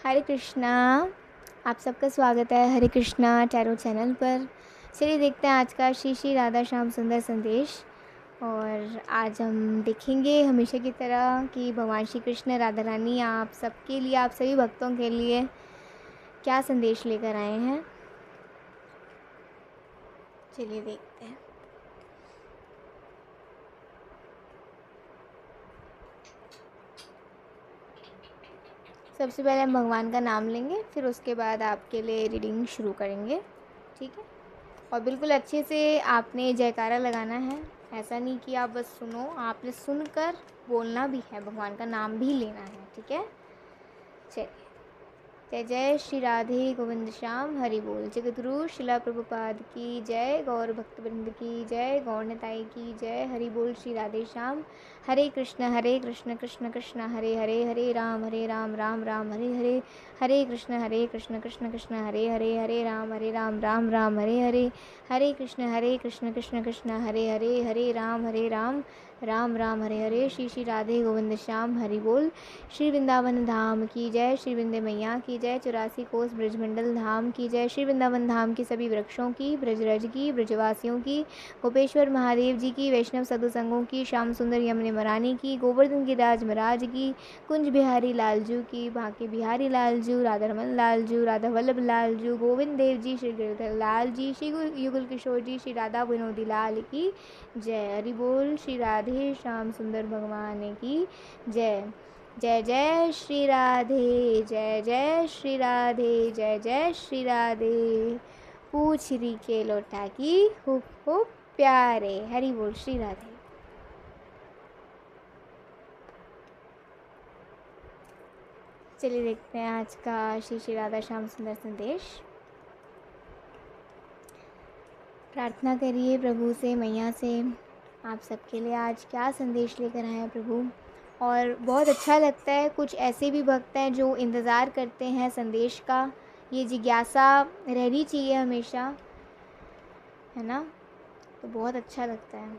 हरे कृष्णा। आप सबका स्वागत है हरे कृष्णा टैरो चैनल पर। चलिए देखते हैं आज का श्री श्री राधा श्याम सुंदर संदेश। और आज हम देखेंगे हमेशा की तरह कि भगवान श्री कृष्ण राधा रानी आप सबके लिए, आप सभी भक्तों के लिए क्या संदेश लेकर आए हैं। चलिए देखते हैं। सबसे पहले हम भगवान का नाम लेंगे, फिर उसके बाद आपके लिए रीडिंग शुरू करेंगे। ठीक है। और बिल्कुल अच्छे से आपने जयकारा लगाना है। ऐसा नहीं कि आप बस सुनो, आपने सुनकर बोलना भी है, भगवान का नाम भी लेना है। ठीक है। चलिए। जय जय श्री राधे गोविंद श्याम हरि बोल। जगतगुरु शिला प्रभुपाद की जय। गौर भक्तवृंद की जय। गौर निताई की जय। हरि बोल श्री राधे श्याम। हरे कृष्ण कृष्ण कृष्ण हरे हरे, हरे राम राम राम हरे हरे, हरे कृष्ण कृष्ण कृष्ण हरे राम राम राम हरे हरे, हरे कृष्ण कृष्ण कृष्ण हरे राम राम राम हरे हरे। श्री श्री राधे गोविंद श्याम हरि बोल। श्री वृंदावन धाम की जय। श्री वृंदे मैया की जय। 84 कोस ब्रजमंडल धाम की जय। श्री वृंदावन धाम की सभी वृक्षों की, ब्रजरज की, ब्रजवासियों की, गोपेश्वर महादेव जी की, वैष्णव साधु संघों की, श्याम सुंदर यमुने मरानी की, गोवर्धन गिरिराज महाराज की, कुंज बिहारी लालजू की, बांके बिहारी लालजू, राधा रमन लालजू, राधा वल्लभ लालजू, गोविंद देव जी, श्री गिरधर लाल जी, श्री युगल किशोर जी, श्री राधा विनोदी लाल की जय। हरि बोल। श्री राधे श्याम सुंदर भगवान की जय। जय जय श्री राधे, जय जय श्री राधे, जय जय श्री राधे। पूछरी के लोटा की हुप हुप प्यारे। हरि बोल श्री राधे। चलिए देखते हैं आज का श्री श्री राधा श्याम सुंदर संदेश। प्रार्थना करिए प्रभु से, मैया से, आप सबके लिए आज क्या संदेश लेकर आए हैं प्रभु। और बहुत अच्छा लगता है, कुछ ऐसे भी भक्त हैं जो इंतज़ार करते हैं संदेश का। ये जिज्ञासा रहनी चाहिए हमेशा, है ना। तो बहुत अच्छा लगता है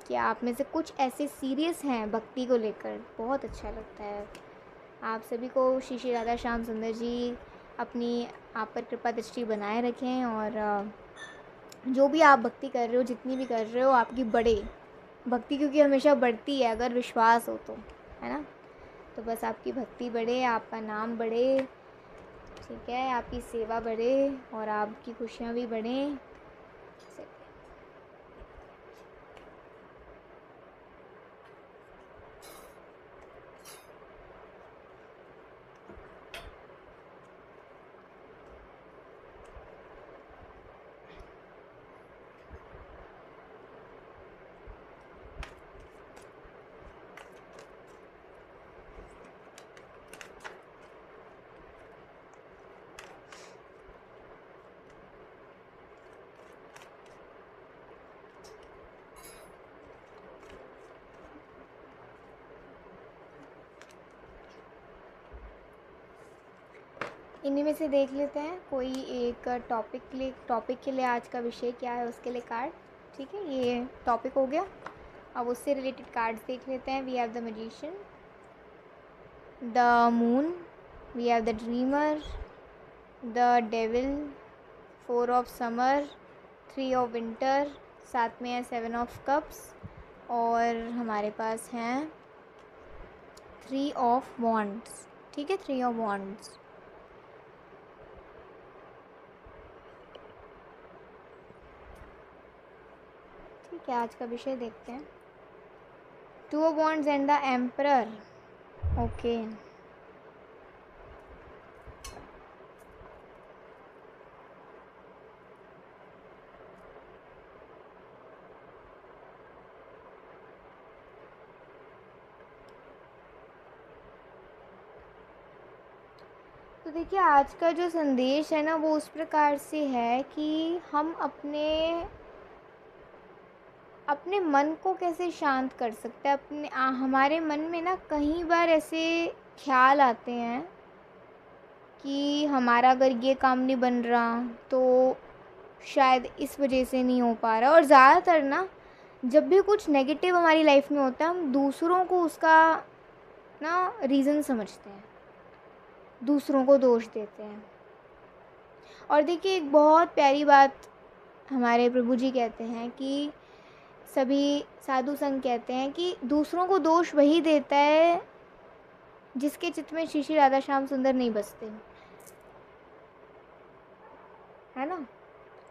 कि आप में से कुछ ऐसे सीरियस हैं भक्ति को लेकर। बहुत अच्छा लगता है। आप सभी को श्री श्री राधा श्याम सुंदर जी अपनी आप पर कृपा दृष्टि बनाए रखें। और जो भी आप भक्ति कर रहे हो, जितनी भी कर रहे हो, आपकी बढ़े भक्ति, क्योंकि हमेशा बढ़ती है अगर विश्वास हो तो, है ना। तो बस आपकी भक्ति बढ़े, आपका नाम बढ़े, ठीक है, आपकी सेवा बढ़े और आपकी खुशियाँ भी बढ़ें। इन्हीं में से देख लेते हैं कोई एक टॉपिक के लिए आज का विषय क्या है, उसके लिए कार्ड। ठीक है, ये टॉपिक हो गया। अब उससे रिलेटेड कार्ड्स देख लेते हैं। We have the magician, the moon, we have the dreamer, the devil, 4 of summer, 3 of winter, साथ में है 7 ऑफ कप्स, और हमारे पास हैं 3 ऑफ वॉन्ड्स। ठीक है, 3 ऑफ वॉन्ड्स। ठीक है, आज का विषय देखते हैं। 2 of wands and the emperor. Okay, तो देखिए आज का जो संदेश है ना, वो उस प्रकार से है कि हम अपने मन को कैसे शांत कर सकते हैं। हमारे मन में ना कई बार ऐसे ख्याल आते हैं कि हमारा अगर ये काम नहीं बन रहा तो शायद इस वजह से नहीं हो पा रहा। और ज़्यादातर ना जब भी कुछ नेगेटिव हमारी लाइफ में होता है, हम दूसरों को उसका ना रीज़न समझते हैं। दूसरों को दोष देते हैं। और देखिए एक बहुत प्यारी बात हमारे प्रभु जी कहते हैं कि सभी साधु संत कहते हैं कि दूसरों को दोष वही देता है जिसके चित्त में श्री श्री राधा श्याम सुंदर नहीं बसते, है ना।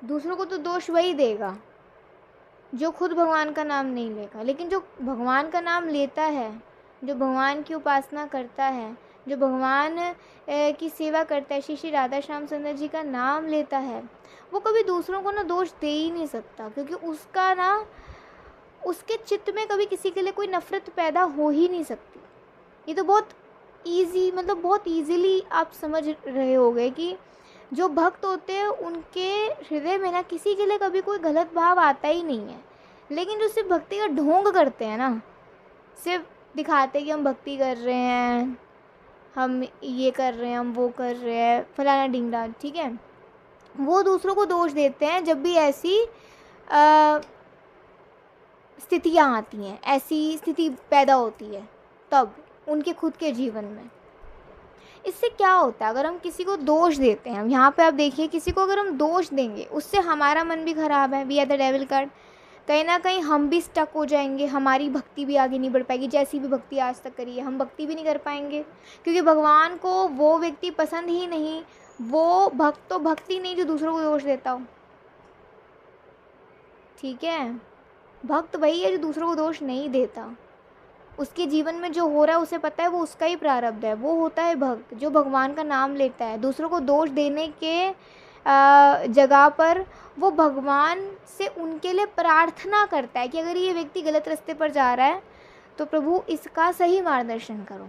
दूसरों को तो दोष वही देगा जो खुद भगवान का नाम नहीं लेगा, लेकिन जो भगवान का नाम लेता है, जो भगवान की उपासना करता है, जो भगवान की सेवा करता है, श्री श्री राधा श्याम सुंदर जी का नाम लेता है, वो कभी दूसरों को ना दोष दे ही नहीं सकता, क्योंकि उसका ना उसके चित्त में कभी किसी के लिए कोई नफ़रत पैदा हो ही नहीं सकती। ये तो बहुत ईजी, मतलब बहुत ईजीली आप समझ रहे होगे कि जो भक्त होते हैं उनके हृदय में ना किसी के लिए कभी कोई गलत भाव आता ही नहीं है। लेकिन जो सिर्फ भक्ति का ढोंग करते हैं ना, सिर्फ दिखाते हैं कि हम भक्ति कर रहे हैं, हम ये कर रहे हैं, हम वो कर रहे हैं, फलाना ढिंगरा, ठीक है, वो दूसरों को दोष देते हैं जब भी ऐसी स्थितियाँ आती हैं, ऐसी स्थिति पैदा होती है तब उनके खुद के जीवन में। इससे क्या होता है, अगर हम किसी को दोष देते हैं, यहाँ पे आप देखिए किसी को अगर हम दोष देंगे उससे हमारा मन भी ख़राब है, we are the devil card. कहीं ना कहीं हम भी स्टक हो जाएंगे, हमारी भक्ति भी आगे नहीं बढ़ पाएगी। जैसी भी भक्ति आज तक करी है हम भक्ति भी नहीं कर पाएंगे, क्योंकि भगवान को वो व्यक्ति पसंद ही नहीं, वो भक्त तो भक्ति नहीं जो दूसरों को दोष देता हो, ठीक है। भक्त वही है जो दूसरों को दोष नहीं देता, उसके जीवन में जो हो रहा है उसे पता है वो उसका ही प्रारब्ध है, वो होता है भक्त जो भगवान का नाम लेता है। दूसरों को दोष देने के जगह पर वो भगवान से उनके लिए प्रार्थना करता है कि अगर ये व्यक्ति गलत रास्ते पर जा रहा है तो प्रभु इसका सही मार्गदर्शन करो।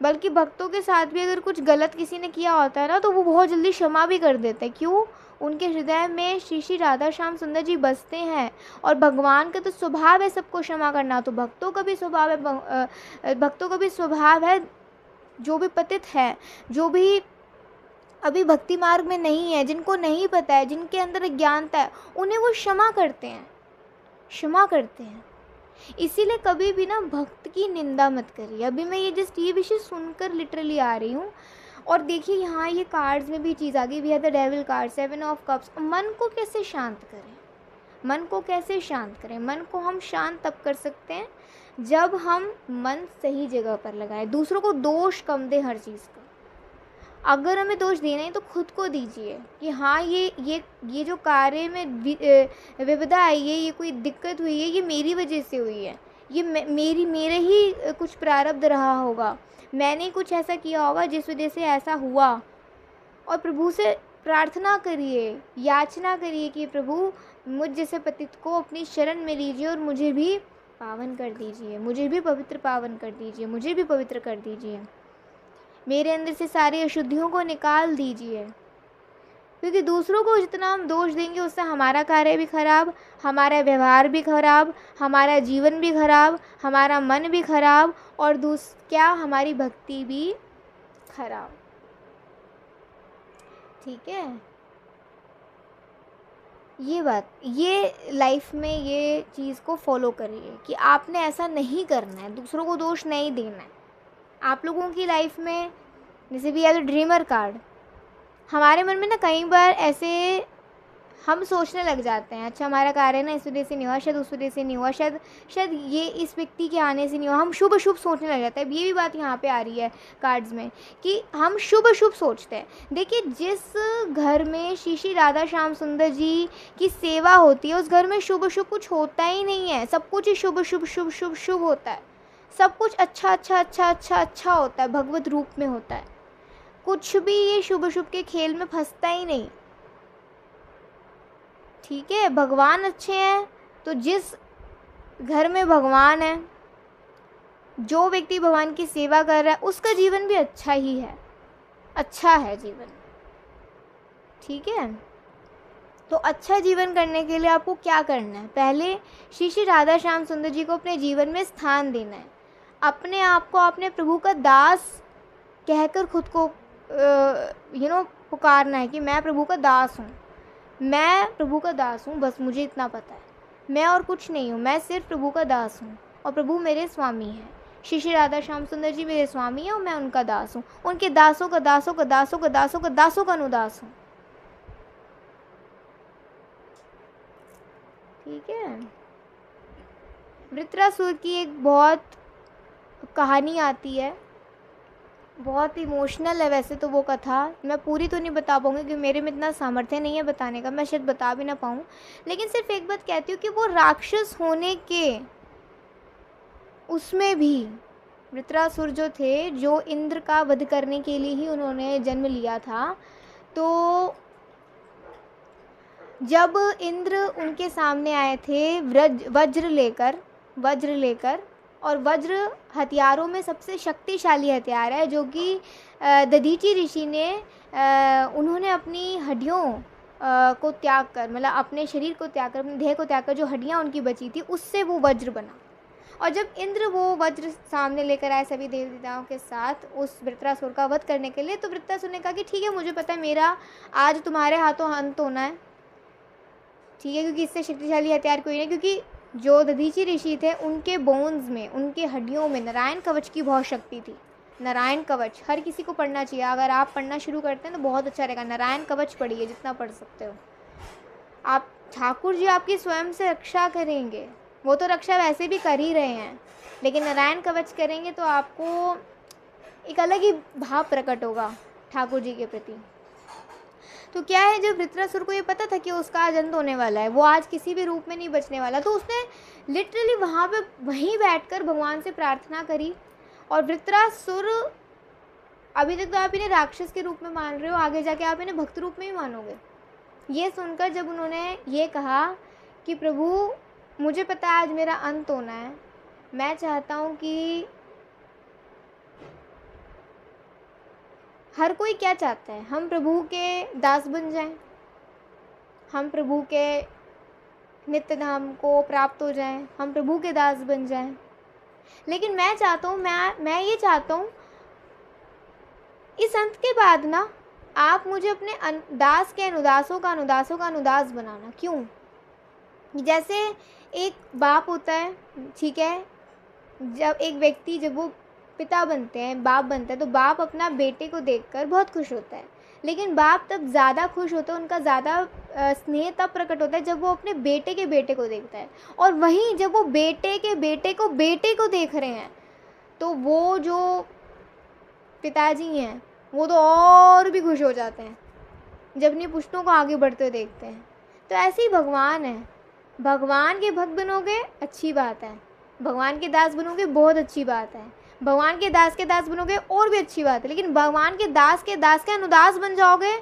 बल्कि भक्तों के साथ भी अगर कुछ गलत किसी ने किया होता है ना तो वो बहुत जल्दी क्षमा भी कर देते हैं। क्यों? उनके हृदय में श्री श्री राधा श्याम सुंदर जी बसते हैं, और भगवान का तो स्वभाव है सबको क्षमा करना, तो भक्तों का भी स्वभाव है, भक्तों का भी स्वभाव है, जो भी पतित है, जो भी अभी भक्ति मार्ग में नहीं है, जिनको नहीं पता है, जिनके अंदर अज्ञानता है, उन्हें वो क्षमा करते हैं, क्षमा करते हैं। इसीलिए कभी भी ना भक्त की निंदा मत करिए। अभी मैं ये जस्ट ये विषय सुनकर लिटरली आ रही हूँ, और देखिए यहाँ ये कार्ड्स में भी चीज़ आ गई, we have the devil card, 7 of cups. मन को कैसे शांत करें, मन को कैसे शांत करें? मन को हम शांत तब कर सकते हैं जब हम मन सही जगह पर लगाएं, दूसरों को दोष कम दें हर चीज़ का। अगर हमें दोष देना है तो खुद को दीजिए कि हाँ ये जो कार्य में विविधा आई है, ये कोई दिक्कत हुई है, ये मेरी वजह से हुई है, ये मेरे ही कुछ प्रारब्ध रहा होगा, मैंने कुछ ऐसा किया होगा जिस वजह से ऐसा हुआ। और प्रभु से प्रार्थना करिए, याचना करिए कि प्रभु मुझ जैसे पतित को अपनी शरण में लीजिए और मुझे भी पावन कर दीजिए, मुझे भी पवित्र पावन कर दीजिए, मुझे भी पवित्र कर दीजिए, मेरे अंदर से सारी अशुद्धियों को निकाल दीजिए। क्योंकि दूसरों को जितना हम दोष देंगे उससे हमारा कार्य भी खराब, हमारा व्यवहार भी खराब, हमारा जीवन भी खराब, हमारा मन भी खराब, और क्या हमारी भक्ति भी खराब, ठीक है। ये बात, ये लाइफ में ये चीज़ को फॉलो करिए कि आपने ऐसा नहीं करना है, दूसरों को दोष नहीं देना है। आप लोगों की लाइफ में जैसे भी है ड्रीमर कार्ड, हमारे मन में ना कई बार ऐसे हम सोचने लग जाते हैं, अच्छा हमारा कार्य ना इस वजह से नहीं हुआ, शायद उस वजह से नहीं हुआ, शायद ये इस व्यक्ति के आने से नहीं हुआ, हम शुभ अशुभ सोचने लग जाते हैं। ये भी बात यहाँ पे आ रही है कार्ड्स में कि हम शुभ अशुभ सोचते हैं। देखिए जिस घर में श्री श्री राधा श्याम सुंदर जी की सेवा होती है उस घर में शुभ अशुभ कुछ होता ही नहीं है, सब कुछ ही शुभ शुभ शुभ शुभ शुभ होता है, सब कुछ अच्छा अच्छा अच्छा अच्छा अच्छा होता है, भगवत रूप में होता है, कुछ भी ये शुभ शुभ के खेल में फंसता ही नहीं, ठीक है। भगवान अच्छे हैं तो जिस घर में भगवान है, जो व्यक्ति भगवान की सेवा कर रहा है उसका जीवन भी अच्छा ही है, अच्छा है जीवन, ठीक है। तो अच्छा जीवन करने के लिए आपको क्या करना है? पहले श्री श्री राधा श्याम सुंदर जी को अपने जीवन में स्थान देना है, अपने आप को अपने प्रभु का दास कहकर खुद को पुकारना है कि मैं प्रभु का दास हूँ, मैं प्रभु का दास हूँ, बस मुझे इतना पता है, मैं और कुछ नहीं हूँ, मैं सिर्फ प्रभु का दास हूँ और प्रभु मेरे स्वामी हैं। श्री श्री राधा श्याम सुंदर जी मेरे स्वामी हैं और मैं उनका दास हूँ, उनके दासों का दासों का दासों का दासों का दासों का अनुदास हूँ। ठीक है। वृत्रासुर की एक बहुत कहानी आती है, बहुत इमोशनल है वैसे तो वो कथा। मैं पूरी तो नहीं बता पाऊँगी क्योंकि मेरे में इतना सामर्थ्य नहीं है बताने का, मैं शायद बता भी ना पाऊँ। लेकिन सिर्फ एक बात कहती हूँ कि वो राक्षस होने के उसमें भी वृत्रासुर जो थे, जो इंद्र का वध करने के लिए ही उन्होंने जन्म लिया था, तो जब इंद्र उनके सामने आए थे वज्र लेकर, और वज्र हथियारों में सबसे शक्तिशाली हथियार है, जो कि दधीचि ऋषि ने उन्होंने अपनी हड्डियों को त्याग कर, मतलब अपने शरीर को त्याग कर, अपने देह को त्याग कर, जो हड्डियाँ उनकी बची थी उससे वो वज्र बना। और जब इंद्र वो वज्र सामने लेकर आए सभी देवी देवताओं के साथ उस वृत्रासुर का वध करने के लिए, तो वृत्रासुर ने कहा कि ठीक है, मुझे पता है मेरा आज तुम्हारे हाथों अंत होना है, ठीक है, क्योंकि इससे शक्तिशाली हथियार कोई नहीं। क्योंकि जो दधीचि ऋषि थे उनके बोन्स में, उनके हड्डियों में नारायण कवच की बहुत शक्ति थी। नारायण कवच हर किसी को पढ़ना चाहिए, अगर आप पढ़ना शुरू करते हैं तो बहुत अच्छा रहेगा। नारायण कवच पढ़िए जितना पढ़ सकते हो आप। ठाकुर जी आपकी स्वयं से रक्षा करेंगे, वो तो रक्षा वैसे भी कर ही रहे हैं, लेकिन नारायण कवच करेंगे तो आपको एक अलग ही भाव प्रकट होगा ठाकुर जी के प्रति। तो क्या है, जब वृत्रासुर को ये पता था कि उसका आज अंत होने वाला है, वो आज किसी भी रूप में नहीं बचने वाला, तो उसने लिटरली वहाँ पे वहीं बैठकर भगवान से प्रार्थना करी। और वृत्रासुर, अभी तक तो आप इन्हें राक्षस के रूप में मान रहे हो, आगे जाके आप इन्हें भक्त रूप में ही मानोगे। ये सुनकर जब उन्होंने ये कहा कि प्रभु मुझे पता है आज मेरा अंत होना है, मैं चाहता हूँ कि हर कोई क्या चाहता है, हम प्रभु के दास बन जाएं, हम प्रभु के नित्य धाम को प्राप्त हो जाएं, हम प्रभु के दास बन जाएं। लेकिन मैं चाहता हूँ, मैं ये चाहता हूँ इस अंत के बाद ना आप मुझे अपने दास के अनुदासों का अनुदास बनाना। क्यों? जैसे एक बाप होता है, ठीक है, जब एक व्यक्ति जब वो पिता बनते हैं, बाप बनता है, तो बाप अपना बेटे को देखकर बहुत खुश होता है। लेकिन बाप तब ज़्यादा खुश होता है, उनका ज़्यादा स्नेह तब प्रकट होता है जब वो अपने बेटे के बेटे को देखता है। और वहीं जब वो बेटे के बेटे को देख रहे हैं, तो वो जो पिताजी हैं वो तो और भी खुश हो जाते हैं जब अपनी पुश्तों को आगे बढ़ते हुए देखते हैं। तो ऐसे ही भगवान है, भगवान के भक्त बनोगे अच्छी बात है, भगवान के दास बनोगे बहुत अच्छी बात है, भगवान के दास बनोगे और भी अच्छी बात है। लेकिन भगवान के दास के अनुदास बन जाओगे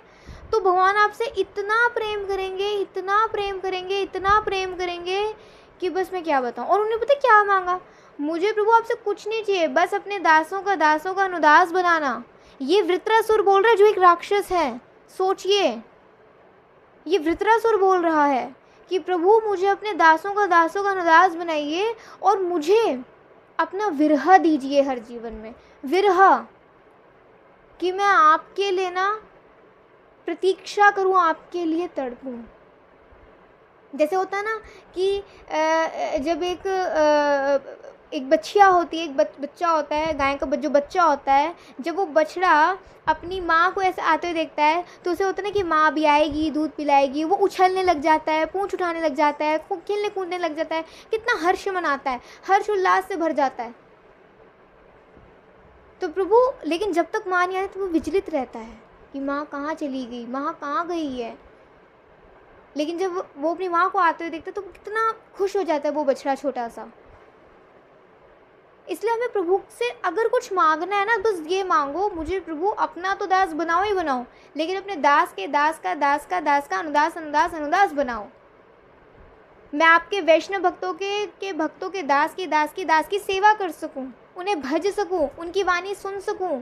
तो भगवान आपसे इतना प्रेम करेंगे, इतना प्रेम करेंगे, इतना प्रेम करेंगे कि बस मैं क्या बताऊँ। और उन्हें पता क्या मांगा, मुझे प्रभु आपसे कुछ नहीं चाहिए, बस अपने दासों का अनुदास बनाना। ये वृत्रासुर बोल रहा है जो एक राक्षस है। सोचिए, ये वृत्रासुर बोल रहा है कि प्रभु मुझे अपने दासों का अनुदास बनाइए और मुझे अपना विरह दीजिए हर जीवन में, विरह, कि मैं आपके लिए ना प्रतीक्षा करूं, आपके लिए तड़पूं। जैसे होता है ना कि जब एक बछिया होती है, एक बच्चा होता है, गाय का जो बच्चा होता है, जब वो बछड़ा अपनी माँ को ऐसे आते हुए देखता है तो उसे होता है ना कि माँ भी आएगी, दूध पिलाएगी, वो उछलने लग जाता है, पूंछ उठाने लग जाता है, खेलने कूदने लग जाता है, कितना हर्ष मनाता है, हर्ष उल्लास से भर जाता है। तो प्रभु, लेकिन जब तक माँ नहीं आती तो वो विचलित रहता है कि माँ कहाँ चली गई, माँ कहाँ गई है। लेकिन जब वो अपनी माँ को आते हुए देखता है तो कितना खुश हो जाता है वो बछड़ा छोटा सा। इसलिए हमें प्रभु से अगर कुछ मांगना है ना, बस ये मांगो, मुझे प्रभु अपना तो दास बनाओ ही बनाओ, लेकिन अपने दास का अनुदास बनाओ। मैं आपके वैष्णव भक्तों के भक्तों के दास की सेवा कर सकूं, उन्हें भज सकूं, उनकी वाणी सुन सकूं।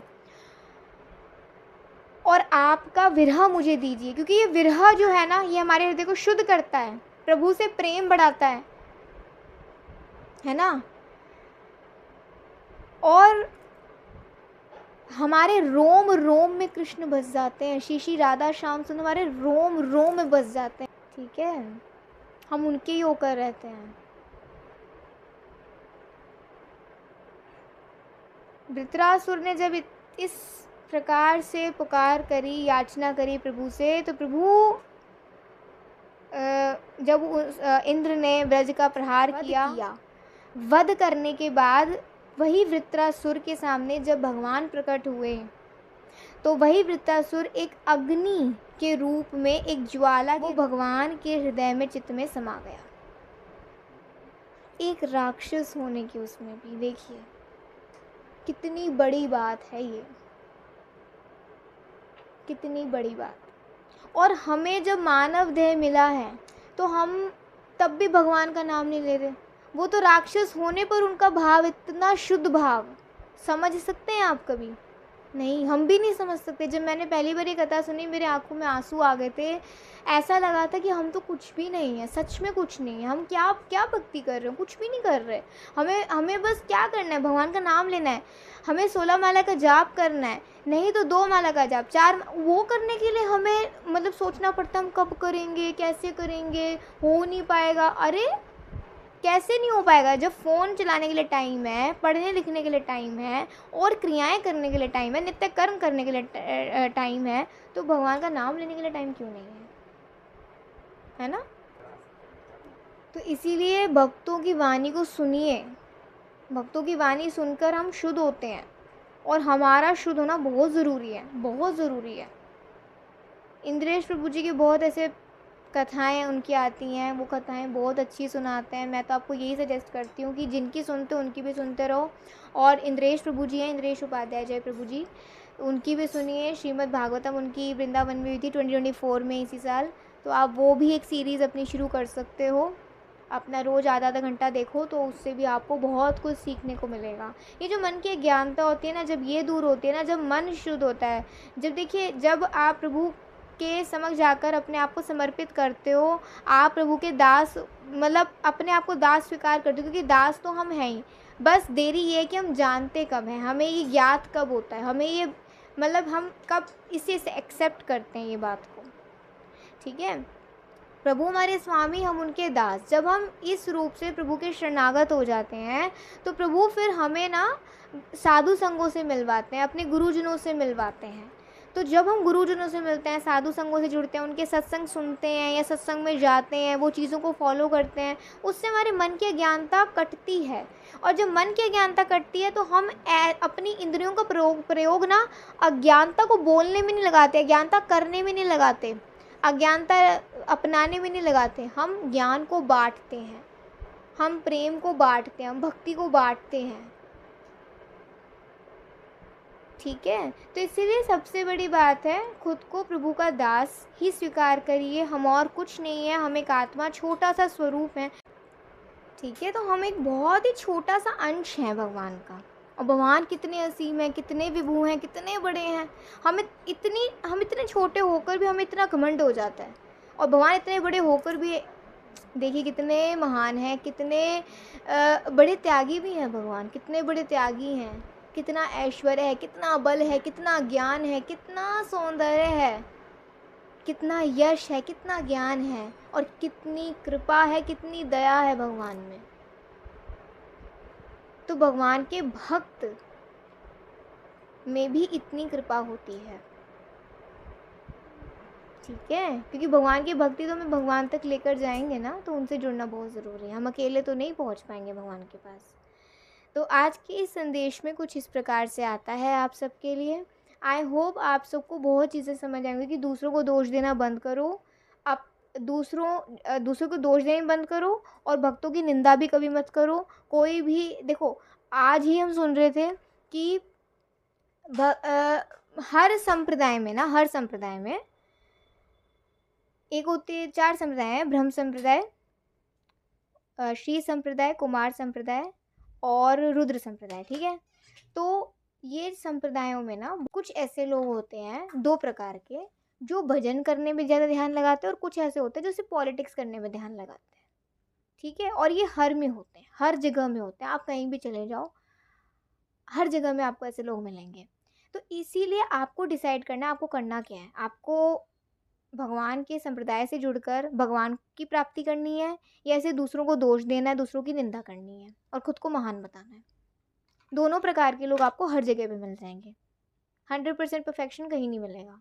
और आपका विरह मुझे दीजिए, क्योंकि ये विरह जो है ना, ये हमारे हृदय को शुद्ध करता है, प्रभु से प्रेम बढ़ाता है ना। और हमारे रोम रोम में कृष्ण बस जाते हैं, श्री श्री राधा श्याम सुंदर हमारे रोम रोम में बस जाते हैं, ठीक है, हम उनके ही होकर रहते हैं। वृत्रासुर ने जब इस प्रकार से पुकार करी, याचना करी प्रभु से, तो प्रभु जब इंद्र ने ब्रज का प्रहार किया, वध करने के बाद वही वृत्रासुर के सामने जब भगवान प्रकट हुए, तो वही वृत्रासुर एक अग्नि के रूप में, एक ज्वाला के भगवान के हृदय में, चित्त में समा गया। एक राक्षस होने की उसमें भी देखिए कितनी बड़ी बात है ये, कितनी बड़ी बात। और हमें जब मानव देह मिला है तो हम तब भी भगवान का नाम नहीं ले रहे। वो तो राक्षस होने पर उनका भाव इतना शुद्ध भाव, समझ सकते हैं आप कभी? नहीं, हम भी नहीं समझ सकते। जब मैंने पहली बार ये कथा सुनी मेरे आंखों में आंसू आ गए थे। ऐसा लगा था कि हम तो कुछ भी नहीं है, सच में कुछ नहीं है। हम क्या क्या भक्ति कर रहे हैं, कुछ भी नहीं कर रहे। हमें बस क्या करना है, भगवान का नाम लेना है। हमें 16 माला का जाप करना है, नहीं तो 2 माला का जाप, 4। वो करने के लिए हमें मतलब सोचना पड़ता, हम कब करेंगे, कैसे करेंगे, हो नहीं पाएगा। अरे कैसे नहीं हो पाएगा? जब फ़ोन चलाने के लिए टाइम है, पढ़ने लिखने के लिए टाइम है, और क्रियाएं करने के लिए टाइम है, नित्य कर्म करने के लिए टाइम है, तो भगवान का नाम लेने के लिए टाइम क्यों नहीं है ना? तो इसीलिए भक्तों की वाणी को सुनिए। भक्तों की वाणी सुनकर हम शुद्ध होते हैं, और हमारा शुद्ध होना बहुत ज़रूरी है, बहुत ज़रूरी है। इंद्रेश प्रभु जी की बहुत ऐसे कथाएं उनकी आती हैं, वो कथाएं बहुत अच्छी सुनाते हैं। मैं तो आपको यही सजेस्ट करती हूँ कि जिनकी सुनते हो उनकी भी सुनते रहो। और इंद्रेश प्रभु जी हैं, इंद्रेश उपाध्याय जय प्रभु जी, उनकी भी सुनिए। श्रीमद् भागवतम उनकी वृंदावन में हुई थी 2024 में, इसी साल। तो आप वो भी एक सीरीज़ अपनी शुरू कर सकते हो। अपना रोज़ आधा आधा घंटा देखो, तो उससे भी आपको बहुत कुछ सीखने को मिलेगा। ये जो मन की अज्ञानता होती है ना, जब ये दूर होती है ना, जब मन शुद्ध होता है, जब देखिए जब आप प्रभु के समक्ष जाकर अपने आप को समर्पित करते हो, आप प्रभु के दास, मतलब अपने आप को दास स्वीकार करते हो, क्योंकि दास तो हम हैं ही। बस देरी ये है कि हम जानते कब हैं, हमें ये ज्ञात कब होता है, हमें ये मतलब हम कब इसे एक्सेप्ट करते हैं ये बात को। ठीक है, प्रभु हमारे स्वामी, हम उनके दास। जब हम इस रूप से प्रभु के शरणागत हो जाते हैं, तो प्रभु फिर हमें ना साधु संगों से मिलवाते हैं, अपने गुरुजनों से मिलवाते हैं। तो जब हम गुरुजनों से मिलते हैं, साधु संगों से जुड़ते हैं, उनके सत्संग सुनते हैं या सत्संग में जाते हैं, वो चीज़ों को फॉलो करते हैं, उससे हमारे मन की अज्ञानता कटती है। और जब मन की अज्ञानता कटती है, तो हम अपनी इंद्रियों का प्रयोग ना अज्ञानता को बोलने में नहीं लगाते, अज्ञानता करने में नहीं लगाते, अज्ञानता अपनाने में नहीं लगाते। हम ज्ञान को बांटते हैं, हम प्रेम को बांटते हैं, हम भक्ति को बांटते हैं। ठीक है, तो इसीलिए सबसे बड़ी बात है, खुद को प्रभु का दास ही स्वीकार करिए। हम और कुछ नहीं है, हम एक आत्मा, छोटा सा स्वरूप है। ठीक है, तो हम एक बहुत ही छोटा सा अंश है भगवान का। और भगवान कितने असीम हैं, कितने विभू हैं, कितने बड़े हैं। हम इतने छोटे होकर भी हमें इतना घमंड हो जाता है, और भगवान इतने बड़े होकर भी देखिए कितने महान हैं, कितने बड़े त्यागी भी हैं भगवान, कितने बड़े त्यागी हैं। कितना ऐश्वर्य है, कितना बल है, कितना ज्ञान है, कितना सौंदर्य है, कितना यश है, कितना ज्ञान है, और कितनी कृपा है, कितनी दया है भगवान में। तो भगवान के भक्त में भी इतनी कृपा होती है। ठीक है, क्योंकि भगवान की भक्ति तो हमें भगवान तक लेकर जाएंगे ना, तो उनसे जुड़ना बहुत ज़रूरी है। हम अकेले तो नहीं पहुंच पाएंगे भगवान के पास। तो आज के इस संदेश में कुछ इस प्रकार से आता है आप सबके लिए। आई होप आप सबको बहुत चीज़ें समझ आएंगी कि दूसरों को दोष देना बंद करो, आप दूसरों को दोष देना बंद करो, और भक्तों की निंदा भी कभी मत करो। कोई भी देखो, आज ही हम सुन रहे थे कि हर संप्रदाय में ना, हर संप्रदाय में एक होते 4 संप्रदाय हैं, ब्रह्म संप्रदाय, श्री संप्रदाय, कुमार संप्रदाय और रुद्र संप्रदाय। ठीक है, तो ये संप्रदायों में ना कुछ ऐसे लोग होते हैं 2 प्रकार के, जो भजन करने में ज़्यादा ध्यान लगाते हैं, और कुछ ऐसे होते हैं जो सिर्फ पॉलिटिक्स करने में ध्यान लगाते हैं। ठीक है, और ये हर में होते हैं, हर जगह में होते हैं। आप कहीं भी चले जाओ, हर जगह में आपको ऐसे लोग मिलेंगे। तो इसीलिए आपको डिसाइड करना है आपको करना क्या है। आपको भगवान के संप्रदाय से जुड़कर भगवान की प्राप्ति करनी है, या ऐसे दूसरों को दोष देना है, दूसरों की निंदा करनी है और खुद को महान बताना है। दोनों प्रकार के लोग आपको हर जगह पे मिल जाएंगे। 100% परफेक्शन कहीं नहीं मिलेगा,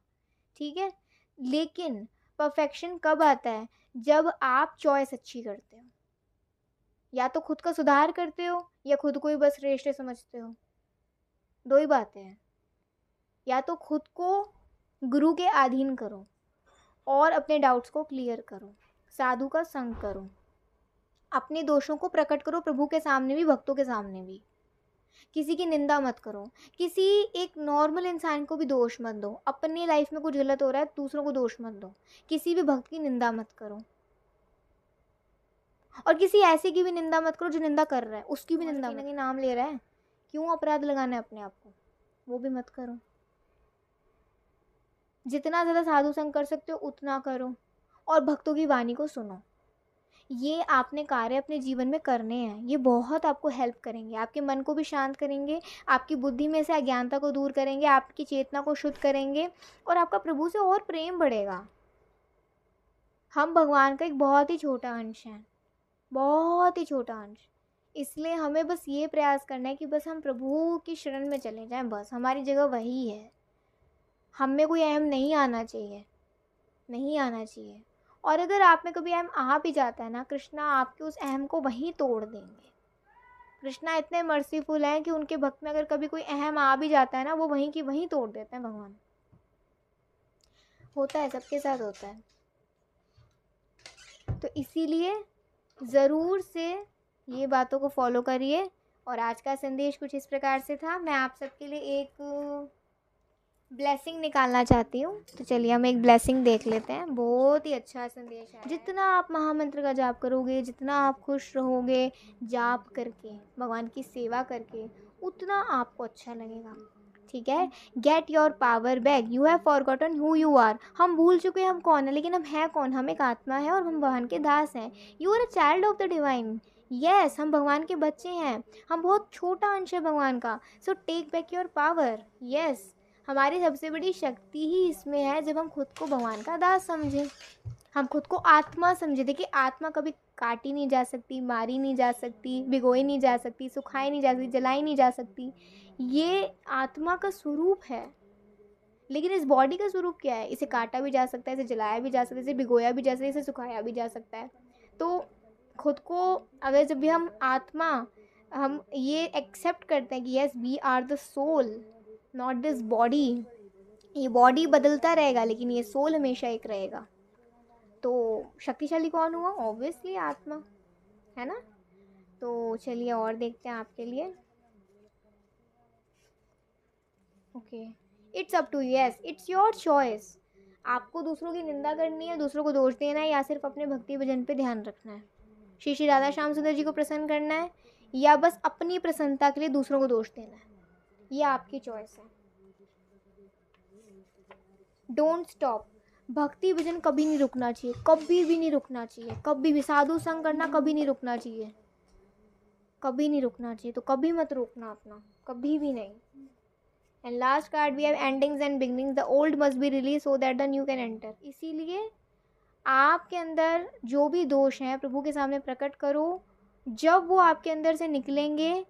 ठीक है। लेकिन परफेक्शन कब आता है? जब आप चॉइस अच्छी करते हो, या तो खुद का सुधार करते हो या खुद को ही बस श्रेष्ठ समझते हो, दो ही बातें हैं। या तो खुद को गुरु के अधीन करो और अपने डाउट्स को क्लियर करो, साधु का संग करो, अपने दोषों को प्रकट करो, प्रभु के सामने भी भक्तों के सामने भी। किसी की निंदा मत करो, किसी एक नॉर्मल इंसान को भी दोष मत दो। अपनी लाइफ में कुछ गलत हो रहा है, दूसरों को दोष मत दो। किसी भी भक्त की निंदा मत करो, और किसी ऐसे की भी निंदा मत करो जो निंदा कर रहा है, उसकी भी निंदा मत। नाम ले रहा है, क्यों अपराध लगाना है अपने आप को, वो भी मत करो। जितना ज़्यादा साधु संग कर सकते हो उतना करो, और भक्तों की वाणी को सुनो। ये आपने कार्य अपने जीवन में करने हैं, ये बहुत आपको हेल्प करेंगे, आपके मन को भी शांत करेंगे, आपकी बुद्धि में से अज्ञानता को दूर करेंगे, आपकी चेतना को शुद्ध करेंगे, और आपका प्रभु से और प्रेम बढ़ेगा। हम भगवान का एक बहुत ही छोटा अंश हैं, बहुत ही छोटा अंश। इसलिए हमें बस ये प्रयास करना है कि बस हम प्रभु की शरण में चले जाएं, बस हमारी जगह वही है। हम में कोई अहम नहीं आना चाहिए, नहीं आना चाहिए। और अगर आप में कभी अहम आ भी जाता है ना, कृष्णा आपके उस अहम को वहीं तोड़ देंगे। कृष्णा इतने मर्सीफुल हैं कि उनके भक्त में अगर कभी कोई अहम आ भी जाता है ना, वो वहीं की वहीं तोड़ देते हैं भगवान। होता है, सबके साथ होता है। तो इसीलिए ज़रूर से ये बातों को फॉलो करिए। और आज का संदेश कुछ इस प्रकार से था। मैं आप सबके लिए एक ब्लेसिंग निकालना चाहती हूँ, तो चलिए हम एक ब्लेसिंग देख लेते हैं। बहुत ही अच्छा संदेश है। जितना आप महामंत्र का जाप करोगे, जितना आप खुश रहोगे जाप करके, भगवान की सेवा करके, उतना आपको अच्छा लगेगा, ठीक है। Get your power back, you have forgotten who you are. हम भूल चुके हैं हम कौन है, लेकिन हम हैं कौन? हम एक आत्मा है और हम भगवान के दास हैं। You are a child of the divine. Yes, हम भगवान के बच्चे हैं, हम बहुत छोटा अंश है भगवान का। So take back your power. Yes, हमारी सबसे बड़ी शक्ति ही इसमें है जब हम खुद को भगवान का दास समझें, हम खुद को आत्मा समझे। देखिए, आत्मा कभी काटी नहीं जा सकती, मारी नहीं जा सकती, भिगोई नहीं जा सकती, सुखाई नहीं जा सकती, जलाई नहीं जा सकती। ये आत्मा का स्वरूप है। लेकिन इस बॉडी का स्वरूप क्या है? इसे काटा भी जा सकता है, इसे जलाया भी जा सकता है, इसे भिगोया भी जा सकता है, इसे सुखाया भी जा सकता है। तो खुद को अगर जब भी हम आत्मा, हम ये एक्सेप्ट करते हैं कि yes we are the soul, not this body. ये बॉडी बदलता रहेगा लेकिन ये सोल हमेशा एक रहेगा। तो शक्तिशाली कौन हुआ? ऑब्वियसली आत्मा, है ना। तो चलिए और देखते हैं आपके लिए। Okay, it's up to you. Yes, it's your choice. आपको दूसरों की निंदा करनी है, दूसरों को दोष देना है, या सिर्फ अपने भक्ति भजन पे ध्यान रखना है, श्री श्री राधा श्याम सुंदर जी को प्रसन्न करना है, या बस अपनी प्रसन्नता के लिए दूसरों को दोष देना है, ये आपकी चॉइस है। Don't stop. भक्ति भजन कभी नहीं रुकना चाहिए, कभी भी नहीं रुकना चाहिए, कभी भी। साधु संग करना कभी नहीं रुकना चाहिए, कभी नहीं रुकना चाहिए। तो कभी मत रोकना अपना, कभी भी नहीं। And last card we have endings and beginnings, the old must be release so that the new can enter. इसीलिए आपके अंदर जो भी दोष हैं प्रभु के सामने प्रकट करो। जब वो आपके अंदर से निकलेंगे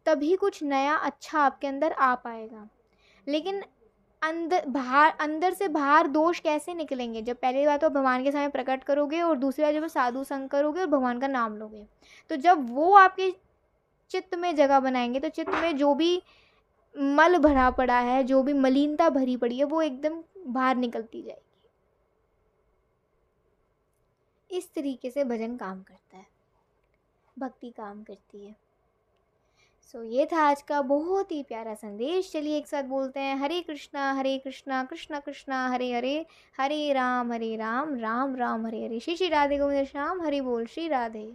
तभी कुछ नया अच्छा आपके अंदर आ पाएगा। लेकिन अंदर से बाहर दोष कैसे निकलेंगे? जब पहली बात तो भगवान के सामने प्रकट करोगे, और दूसरी बात जब साधु संग करोगे और भगवान का नाम लोगे। तो जब वो आपके चित्त में जगह बनाएंगे, तो चित्त में जो भी मल भरा पड़ा है, जो भी मलिनता भरी पड़ी है, वो एकदम बाहर निकलती जाएगी। इस तरीके से भजन काम करता है, भक्ति काम करती है। सो ये था आज का बहुत ही प्यारा संदेश। चलिए एक साथ बोलते हैं, हरे कृष्णा कृष्णा कृष्णा हरे हरे, हरे राम राम राम हरे हरे। श्री श्री राधे गोविंद श्याम, हरि बोल श्री राधे।